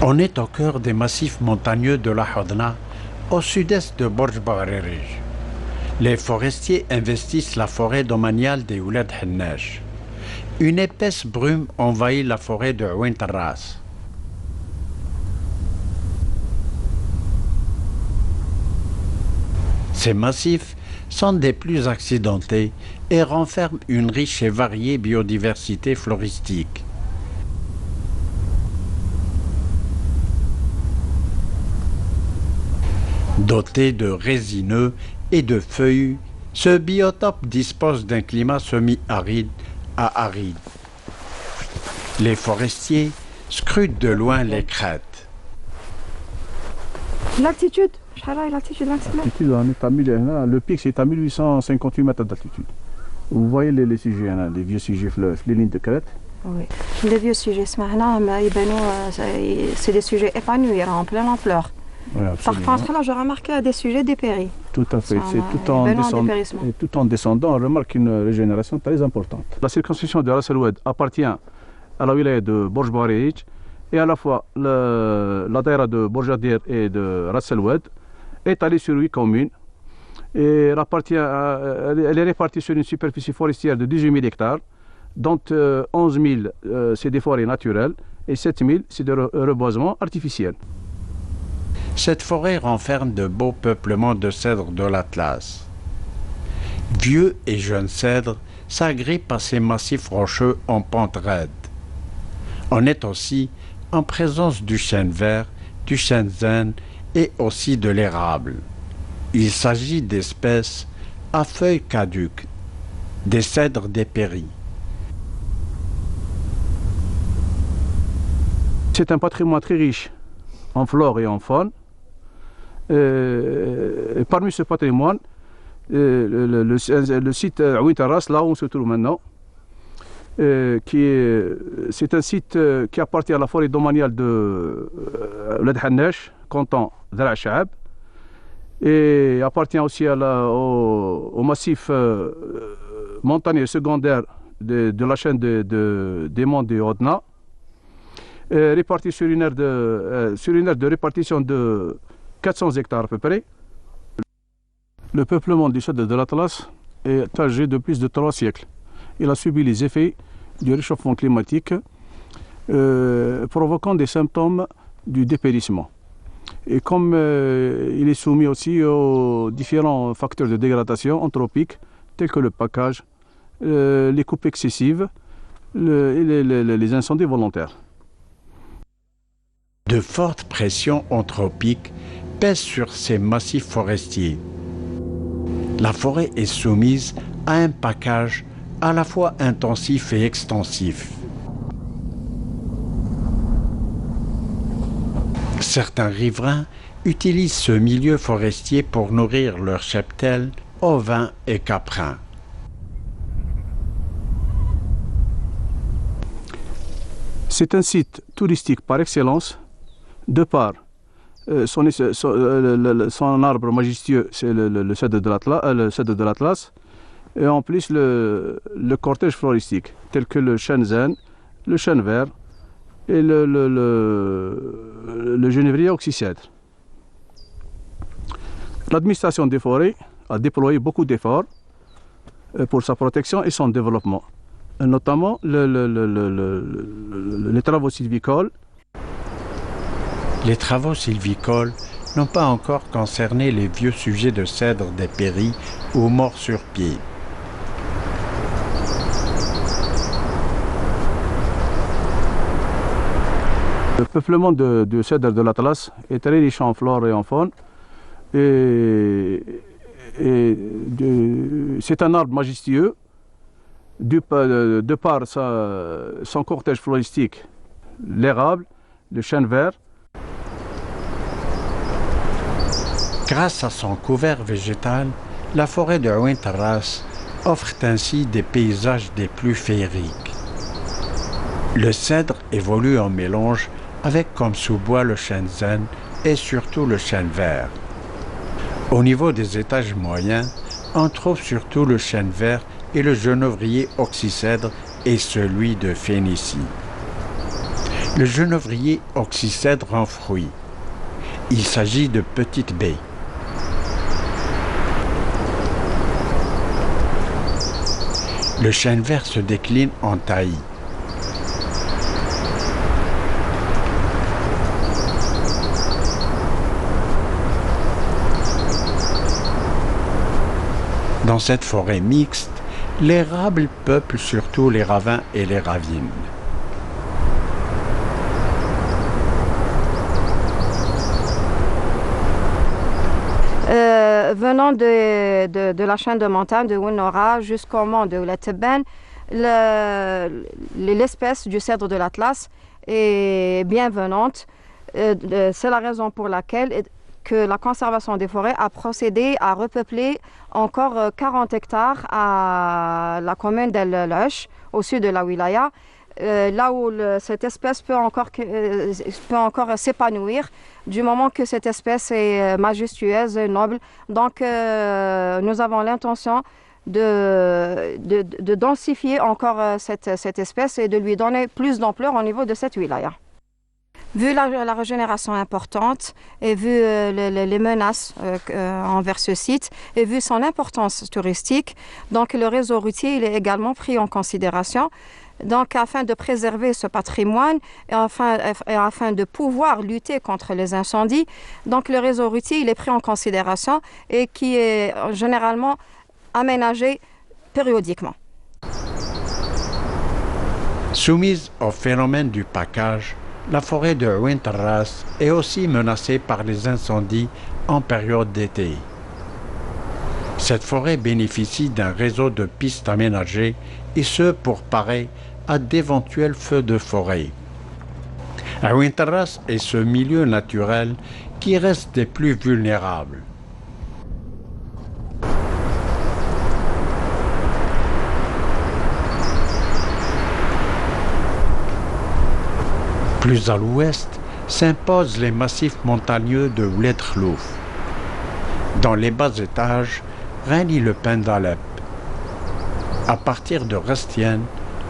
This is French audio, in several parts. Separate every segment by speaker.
Speaker 1: On est au cœur des massifs montagneux de la Hodna, au sud-est de Borj Baghrerij. Les forestiers investissent la forêt domaniale des Ouled Hennach. Une épaisse brume envahit la forêt de Ouin Terras. Ces massifs sont des plus accidentés et renferment une riche et variée biodiversité floristique. Doté de résineux et de feuilles, ce biotope dispose d'un climat semi-aride à aride. Les forestiers scrutent de loin les crêtes.
Speaker 2: L'altitude, l'altitude
Speaker 3: maximale. Le pic c'est à 1858 mètres d'altitude. Vous voyez les sujets, les vieux sujets, les lignes de crête.
Speaker 2: Oui. Les vieux sujets, c'est des sujets épanouis, en pleine ampleur.
Speaker 3: Oui,
Speaker 2: par contre, là, je remarque des sujets dépéris.
Speaker 3: Tout à fait. C'est tout en descendant, on remarque une régénération très importante. La circonscription de Ras El Oued appartient à la wilaya de Borj Baghrerij et à la fois la daïra de Borj Adir et de Ras El Oued est étalée sur 8 communes et elle est répartie sur une superficie forestière de 18 000 hectares, dont 11 000 c'est des forêts naturelles et 7 000 c'est des reboisements artificiels.
Speaker 1: Cette forêt renferme de beaux peuplements de cèdres de l'Atlas. Vieux et jeunes cèdres s'agrippent à ces massifs rocheux en pente raide. On est aussi en présence du chêne vert, du chêne zen et aussi de l'érable. Il s'agit d'espèces à feuilles caduques, des cèdres dépéris.
Speaker 3: C'est un patrimoine très riche en flore et en faune. Parmi ce patrimoine, le site Ouin Terras, là où on se trouve maintenant, c'est un site qui appartient à la forêt domaniale de Ouled Hennach, canton Dra Chab, et appartient aussi au massif montagneux secondaire de la chaîne des monts de Hodna, réparti sur une aire de répartition de 400 hectares à peu près. Le peuplement du cèdre de l'Atlas est âgé de plus de 3 siècles. Il a subi les effets du réchauffement climatique provoquant des symptômes du dépérissement. Et comme il est soumis aussi aux différents facteurs de dégradation anthropique tels que le package, les coupes excessives et les incendies volontaires.
Speaker 1: De fortes pressions anthropiques pèsent sur ces massifs forestiers. La forêt est soumise à un package à la fois intensif et extensif. Certains riverains utilisent ce milieu forestier pour nourrir leurs cheptels, ovins et caprins.
Speaker 3: C'est un site touristique par excellence, de par son arbre majestueux, c'est le cèdre de l'Atlas, et en plus le cortège floristique, tel que le chêne zen, le chêne vert et le genévrier oxycèdre. L'administration des forêts a déployé beaucoup d'efforts pour sa protection et son développement, notamment les travaux sylvicoles.
Speaker 1: Les travaux sylvicoles n'ont pas encore concerné les vieux sujets de cèdres dépéris ou morts sur pied.
Speaker 3: Le peuplement de cèdre de l'Atlas est très riche en flore et en faune. C'est un arbre majestueux de par son cortège floristique, l'érable, le chêne vert.
Speaker 1: Grâce à son couvert végétal, la forêt de Ouin Terras offre ainsi des paysages des plus féeriques. Le cèdre évolue en mélange avec comme sous-bois le chêne zen et surtout le chêne vert. Au niveau des étages moyens, on trouve surtout le chêne vert et le genévrier oxycèdre et celui de Phénicie. Le genévrier oxycèdre en fruits. Il s'agit de petites baies. Le chêne vert se décline en taillis. Dans cette forêt mixte, l'érable peuple surtout les ravins et les ravines.
Speaker 2: Venant de la chaîne de montagne de Winora jusqu'au mont de Ouleteben, l'espèce du cèdre de l'Atlas est bienvenante. C'est la raison pour laquelle que la conservation des forêts a procédé à repeupler encore 40 hectares à la commune d'El Loch, au sud de la wilaya, là où cette espèce peut encore s'épanouir du moment que cette espèce est majestueuse et noble. Donc nous avons l'intention de densifier encore cette espèce et de lui donner plus d'ampleur au niveau de cette wilaya. Vu la régénération importante et vu les menaces envers ce site et vu son importance touristique, donc le réseau routier il est également pris en considération. Donc afin de préserver ce patrimoine et afin de pouvoir lutter contre les incendies, donc le réseau routier il est pris en considération et qui est généralement aménagé périodiquement.
Speaker 1: Soumise au phénomène du package, la forêt de Ouin Terras est aussi menacée par les incendies en période d'été. Cette forêt bénéficie d'un réseau de pistes aménagées et ce pour parer à d'éventuels feux de forêt. Ouin Terras est ce milieu naturel qui reste des plus vulnérables. Plus à l'ouest s'imposent les massifs montagneux de Ouled Khlouf. Dans les bas étages règne le pin d'Alep. À partir de Restienne,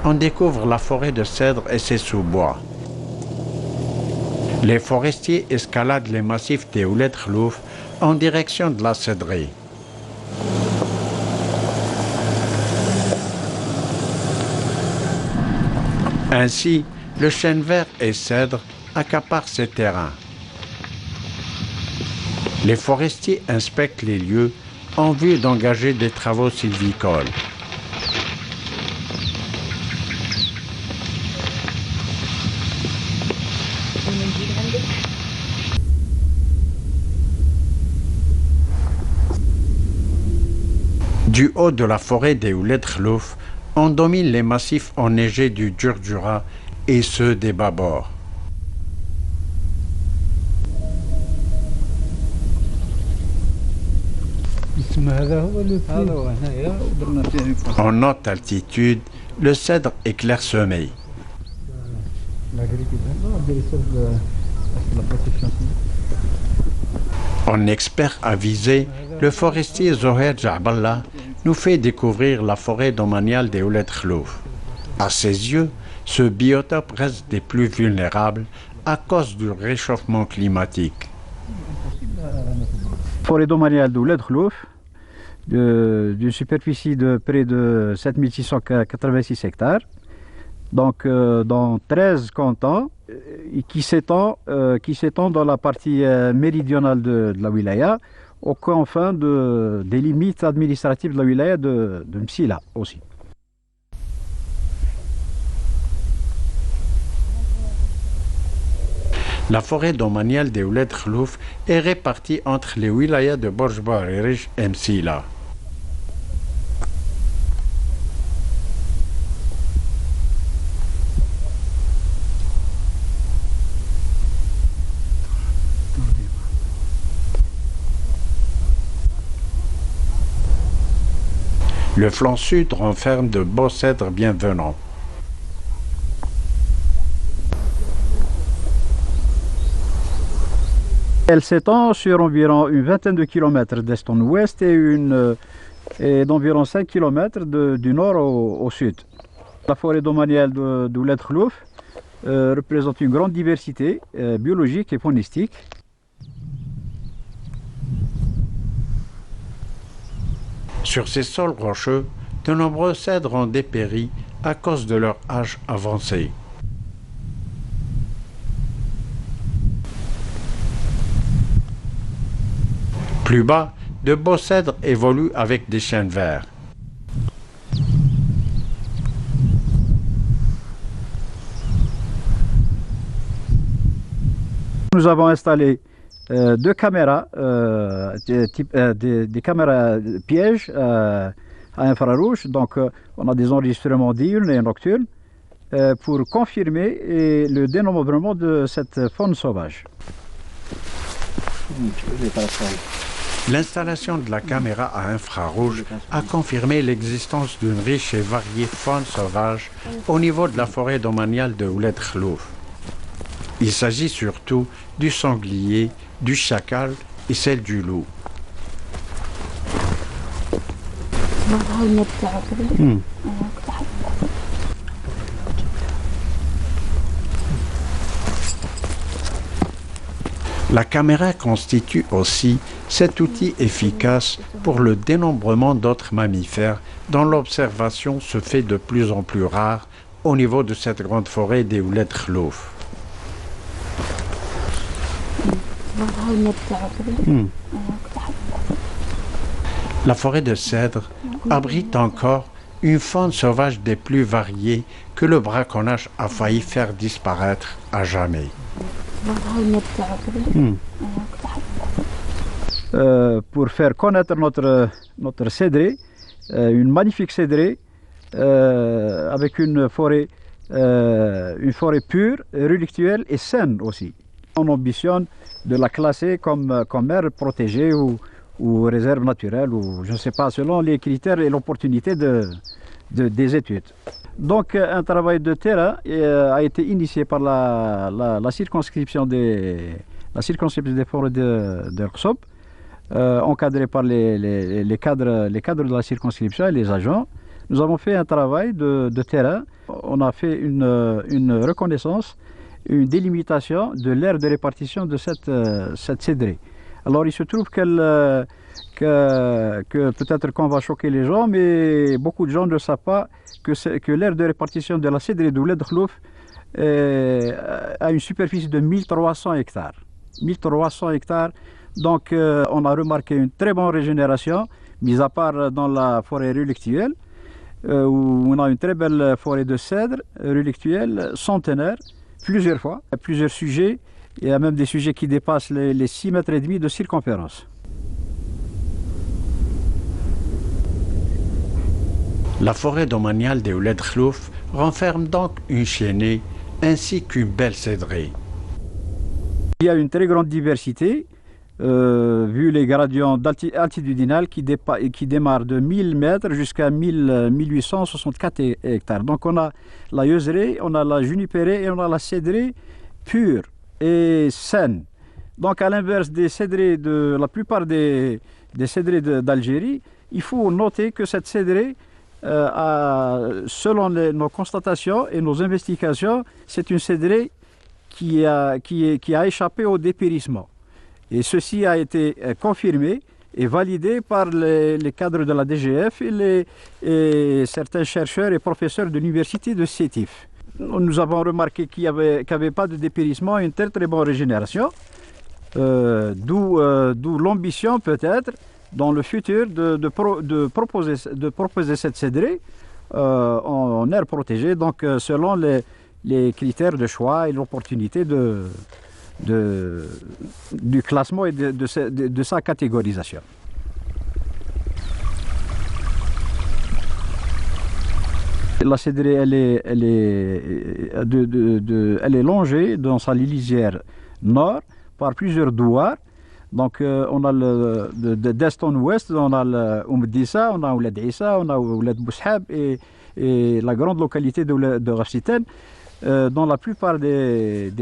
Speaker 1: on découvre la forêt de cèdres et ses sous-bois. Les forestiers escaladent les massifs des Ouled Khlouf en direction de la cédrée. Ainsi, le chêne vert et cèdre accaparent ces terrains. Les forestiers inspectent les lieux en vue d'engager des travaux sylvicoles. Du haut de la forêt des Ouled Khlouf, on domine les massifs enneigés du Djurdjura et ceux des Babors. En haute altitude, le cèdre est clairsemé. En expert avisé, le forestier Zoher Jaballah nous fait découvrir la forêt domaniale des Ouled Khlouf. À ses yeux, ce biotope reste des plus vulnérables à cause du réchauffement climatique.
Speaker 4: La forêt domaniale d'Ouled Khlouf, d'une superficie de près de 7686 hectares, donc dans 13 cantons, qui s'étend dans la partie méridionale de la wilaya, aux confins des limites administratives de la wilaya de Msila aussi.
Speaker 1: La forêt domaniale des Ouled Khlouf est répartie entre les wilayas de Borj Barirish et Msila. Le flanc sud renferme de beaux cèdres bienvenants.
Speaker 4: Elle s'étend sur environ une vingtaine de kilomètres d'est en ouest et d'environ 5 kilomètres du nord au sud. La forêt domaniale d'Ouled Khlouf représente une grande diversité biologique et faunistique.
Speaker 1: Sur ces sols rocheux, de nombreux cèdres ont dépéri à cause de leur âge avancé. Plus bas, de beaux cèdres évoluent avec des chênes verts.
Speaker 4: Nous avons installé deux caméras, des caméras pièges à infrarouge. Donc on a des enregistrements diurnes et nocturnes pour confirmer le dénombrement de cette faune sauvage.
Speaker 1: L'installation de la caméra à infrarouge a confirmé l'existence d'une riche et variée faune sauvage au niveau de la forêt domaniale de Ouled Khlouf. Il s'agit surtout du sanglier, du chacal et celle du loup. La caméra constitue aussi cet outil efficace pour le dénombrement d'autres mammifères dont l'observation se fait de plus en plus rare au niveau de cette grande forêt des Ouled Khlouf. La forêt de cèdre abrite encore une faune sauvage des plus variées que le braconnage a failli faire disparaître à jamais.
Speaker 4: Pour faire connaître notre cédré, une magnifique cédrée avec une forêt pure, relictuelle et saine aussi. On ambitionne de la classer comme aire protégée ou réserve naturelle, ou je ne sais pas, selon les critères et l'opportunité des études. Donc un travail de terrain a été initié par la circonscription des forêts de Rxop, encadré par les cadres de la circonscription et les agents. Nous avons fait un travail de terrain. On a fait une reconnaissance, une délimitation de l'aire de répartition de cette cédrée. Alors il se trouve que peut-être qu'on va choquer les gens, mais beaucoup de gens ne savent pas que l'aire de répartition de la cédrée d'Ouled Khlouf a une superficie de 1300 hectares. 1300 hectares, donc on a remarqué une très bonne régénération, mis à part dans la forêt relictuelle, où on a une très belle forêt de cèdres relictuels centenaires, plusieurs fois, plusieurs sujets. Il y a même des sujets qui dépassent les 6,5 mètres de circonférence.
Speaker 1: La forêt domaniale des Ouled Khlouf renferme donc une chênée ainsi qu'une belle cédrée.
Speaker 4: Il y a une très grande diversité, vu les gradients altitudinales qui démarrent de 1000 mètres jusqu'à 1864 hectares. Donc on a la yeuserée, on a la junipérée et on a la cédrée pure et saine. Donc à l'inverse des cédrées de la plupart des cédrées d'Algérie, il faut noter que cette cédrée, selon nos constatations et nos investigations, c'est une cédrée qui a échappé au dépérissement. Et ceci a été confirmé et validé par les cadres de la DGF et certains chercheurs et professeurs de l'université de Sétif. Nous avons remarqué qu'il n'y avait pas de dépérissement, une très bonne régénération, d'où l'ambition peut-être dans le futur de proposer cette cédrée en aire protégée, donc selon les critères de choix et l'opportunité du classement et de sa catégorisation. La cédrée, elle est longée dans sa lisière nord par plusieurs douars. Donc on a d'est en ouest, on a Oumeddissa, on a Ouled Issa, on a Ouled Boushab et la grande localité de Rafsiten, dont la plupart des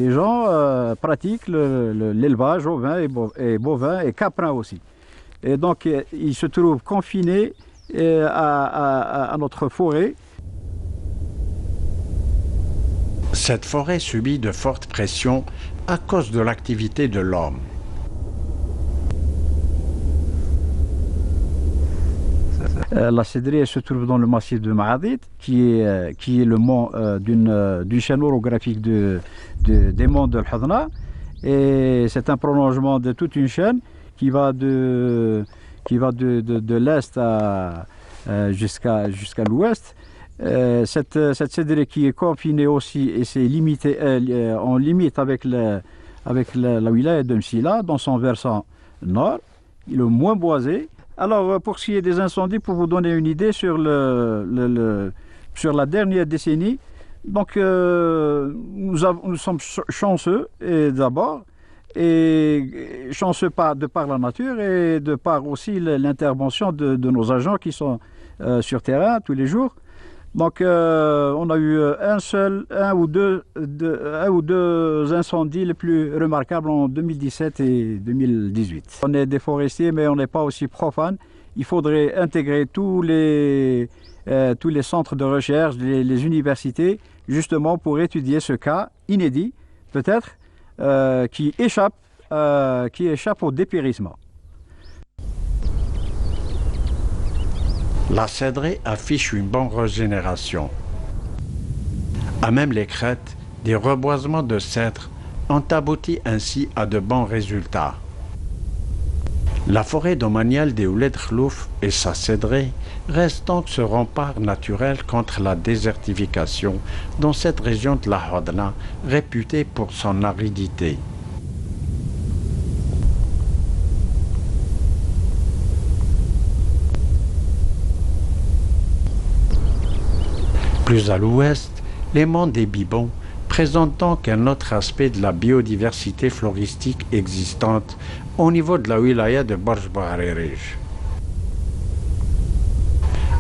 Speaker 4: gens pratiquent l'élevage ovin et bovin et caprin aussi. Et donc ils se trouvent confinés à notre forêt.
Speaker 1: Cette forêt subit de fortes pressions à cause de l'activité de l'homme.
Speaker 4: La cédrée se trouve dans le massif de Maadit, qui est le mont d'une chaîne orographique des monts de l'Hadna. Et c'est un prolongement de toute une chaîne qui va de l'est jusqu'à l'ouest. Cette cédrée qui est confinée aussi et c'est limité, en limite avec la wilaya de Msila dans son versant nord, le moins boisé. Alors, pour ce qui est des incendies, pour vous donner une idée sur sur la dernière décennie, donc nous sommes chanceux d'abord, et chanceux de par la nature et de par aussi l'intervention de nos agents qui sont sur terrain tous les jours. Donc, on a eu un ou deux incendies les plus remarquables en 2017 et 2018. On est des forestiers, mais on n'est pas aussi profane. Il faudrait intégrer tous les centres de recherche, les universités, justement pour étudier ce cas inédit, peut-être, qui échappe au dépérissement.
Speaker 1: La cédrée affiche une bonne régénération. À même les crêtes, des reboisements de cèdres ont abouti ainsi à de bons résultats. La forêt domaniale des Ouled Khlouf et sa cédrée reste donc ce rempart naturel contre la désertification dans cette région de la Hadna, réputée pour son aridité. Plus à l'ouest, les monts des Bibons présentent donc un autre aspect de la biodiversité floristique existante au niveau de la wilaya de Borj Bouharerij.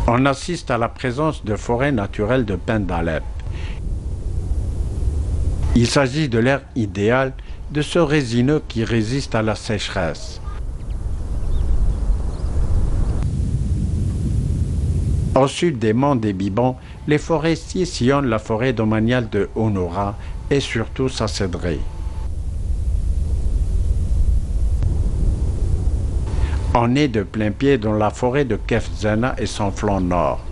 Speaker 1: On assiste à la présence de forêts naturelles de pins d'Alep. Il s'agit de l'air idéal de ce résineux qui résiste à la sécheresse. Au sud des monts des Bibons, les forestiers sillonnent la forêt domaniale de Honora et surtout sa cédrée. On est de plein pied dans la forêt de Kefzana et son flanc nord.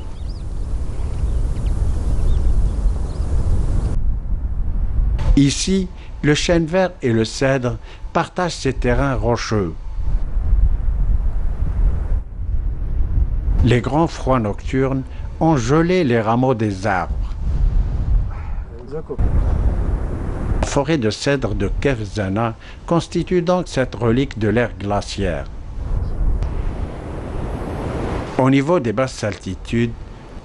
Speaker 1: Ici, le chêne vert et le cèdre partagent ces terrains rocheux. Les grands froids nocturnes ont gelé les rameaux des arbres. La forêt de cèdre de Kefzana constitue donc cette relique de l'ère glaciaire. Au niveau des basses altitudes,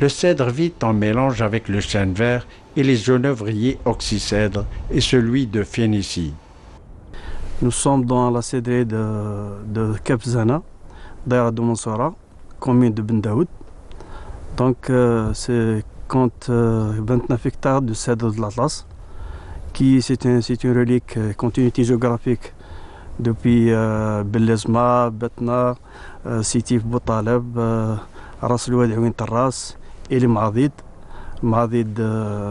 Speaker 1: le cèdre vit en mélange avec le chêne vert et les genévriers oxycèdres et celui de Phénicie.
Speaker 5: Nous sommes dans la cédrée de Kefzana, Daïra de Mansoura, commune de Ben Daoud. Donc c'est compte 29 hectares de cèdre de l'Atlas, qui c'est une relique, continuité géographique depuis Bellezma, Betna, Sitif Boutaleb, Ras Louad Ouin Terras et les Maadid. Maadid,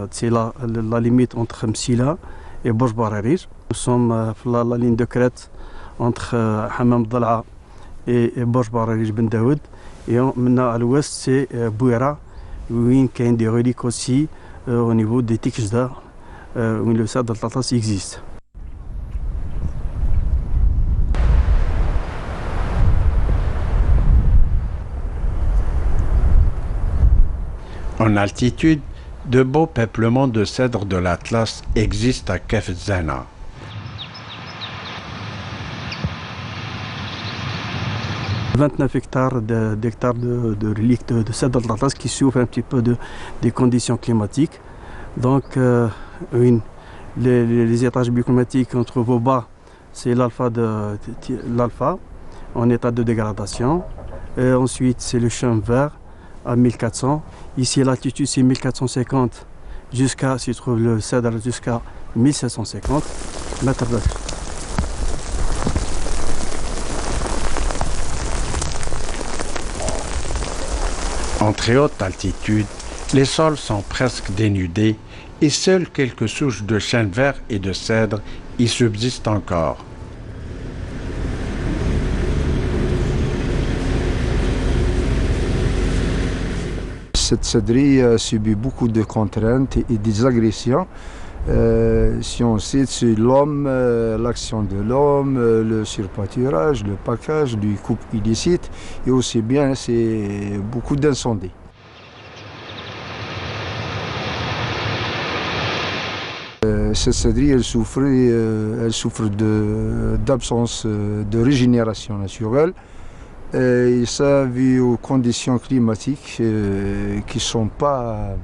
Speaker 5: c'est la limite entre Msila et Borj Bouharerij. Nous sommes la ligne de crête entre Hammam Dal'a et Borj Bouharerij Ben Daoud. Et maintenant à l'ouest, c'est Bouira, où il y a des reliques aussi au niveau des Tikjda, où le cèdre de l'Atlas existe.
Speaker 1: En altitude, de beaux peuplements de cèdres de l'Atlas existent à Kefzana.
Speaker 5: « 29 hectares de reliques de cèdre de l'Atlas qui souffrent un petit peu des conditions climatiques. Donc, les étages bioclimatiques qu'on trouve au bas, c'est l'alpha en état de dégradation. Et ensuite, c'est le chêne vert à 1400. Ici, l'altitude, c'est 1450 jusqu'à, s'il trouve le cèdre, jusqu'à 1750 mètres d'altitude.
Speaker 1: En très haute altitude, Les sols sont presque dénudés et seules quelques souches de chêne vert et de cèdre y subsistent encore.
Speaker 6: Cette céderie a subi beaucoup de contraintes et des agressions. Si on cite sur l'homme, l'action de l'homme, le surpâturage, le package, du coupe illicite et aussi bien c'est beaucoup d'incendies. Cette céderie elle souffre d'absence de régénération naturelle. Et ça, vu aux conditions climatiques qui ne sont pas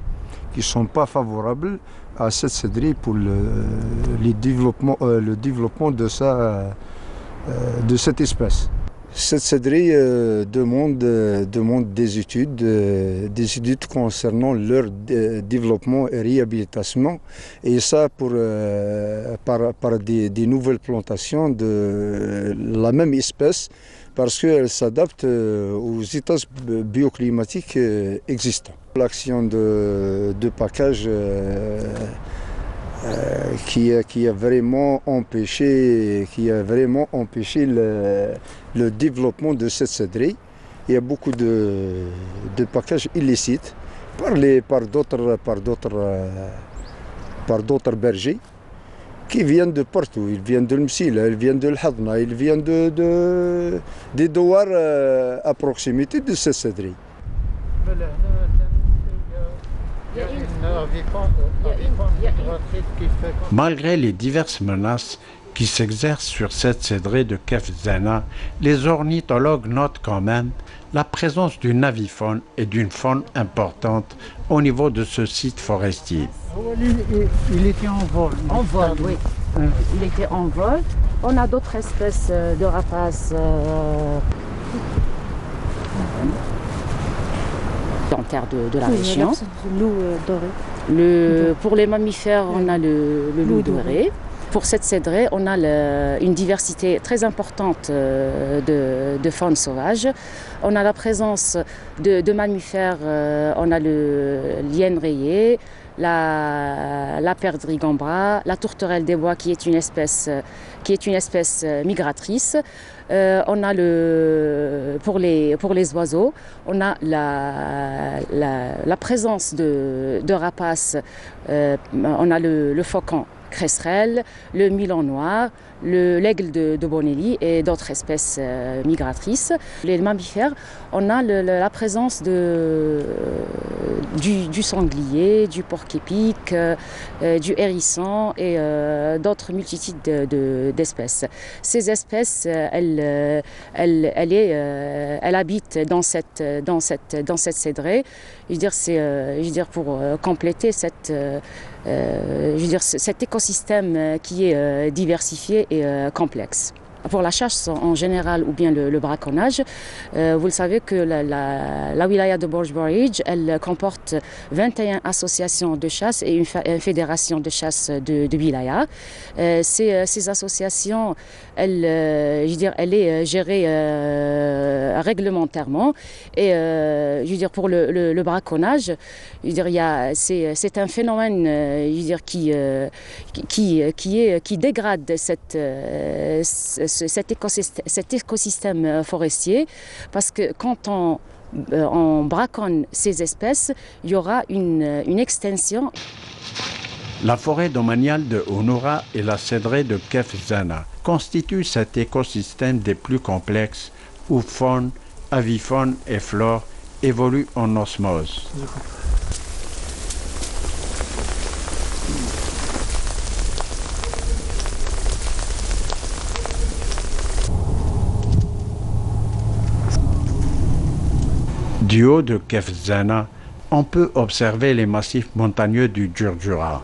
Speaker 6: favorables à cette céderie pour le développement de cette espèce. Cette céderie demande des études concernant leur développement et réhabilitation, et ça par des nouvelles plantations de la même espèce, parce qu'elle s'adapte aux états bioclimatiques existants. L'action de package qui a vraiment empêché le développement de cette céderie. Il y a beaucoup de packages illicites par d'autres bergers qui viennent de partout. Ils viennent de l'Msila, ils viennent de l'Hadna, ils viennent des douars à proximité de cette céderie.
Speaker 1: Malgré les diverses menaces qui s'exercent sur cette céderie de Kef Zana, les ornithologues notent quand même la présence d'une avifaune et d'une faune importante au niveau de ce site forestier.
Speaker 3: Il était en vol.
Speaker 7: En vol, oui. Il était en vol. On a d'autres espèces de rapaces dentaires de la région.
Speaker 2: Loup doré.
Speaker 7: Pour les mammifères, on a le loup doré. Pour cette céderie, on a une diversité très importante de faune sauvage. On a la présence de mammifères, on a le liène rayé, la perdrix gambra, la tourterelle des bois qui est une espèce migratrice. On a pour les oiseaux, on a la présence de rapaces. On a le faucon cresserelle, le milan noir, l'aigle de Bonelli et d'autres espèces migratrices. Les mammifères, on a la présence du sanglier, du porc-épic, du hérisson et d'autres multitudes d'espèces. Ces espèces, elles habitent dans cette céderie. Pour compléter cet écosystème qui est diversifié et complexe. Pour la chasse en général ou bien le braconnage, vous le savez que la wilaya de Borj Borij, elle comporte 21 associations de chasse et une fédération de chasse de wilaya. Ces associations, elle est gérée réglementairement et pour le braconnage, c'est un phénomène qui dégrade cet écosystème forestier, parce que quand on braconne ces espèces, il y aura une extinction.
Speaker 1: La forêt domaniale de Ounoura et la céderie de Kef Zana constituent cet écosystème des plus complexes où faune, avifaune et flore évoluent en osmose. Du haut de Kef Zana, on peut observer les massifs montagneux du Djurdjura.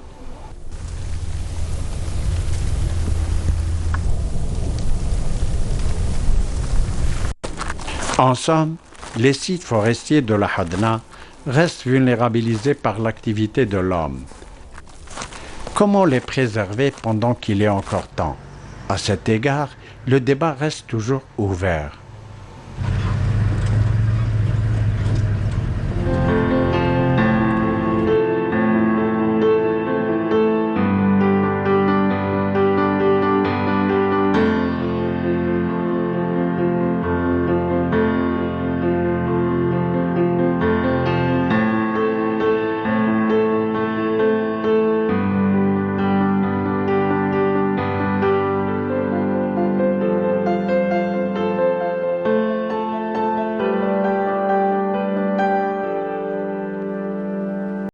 Speaker 1: En somme, les sites forestiers de la Hadna restent vulnérabilisés par l'activité de l'homme. Comment les préserver pendant qu'il est encore temps? À cet égard, le débat reste toujours ouvert.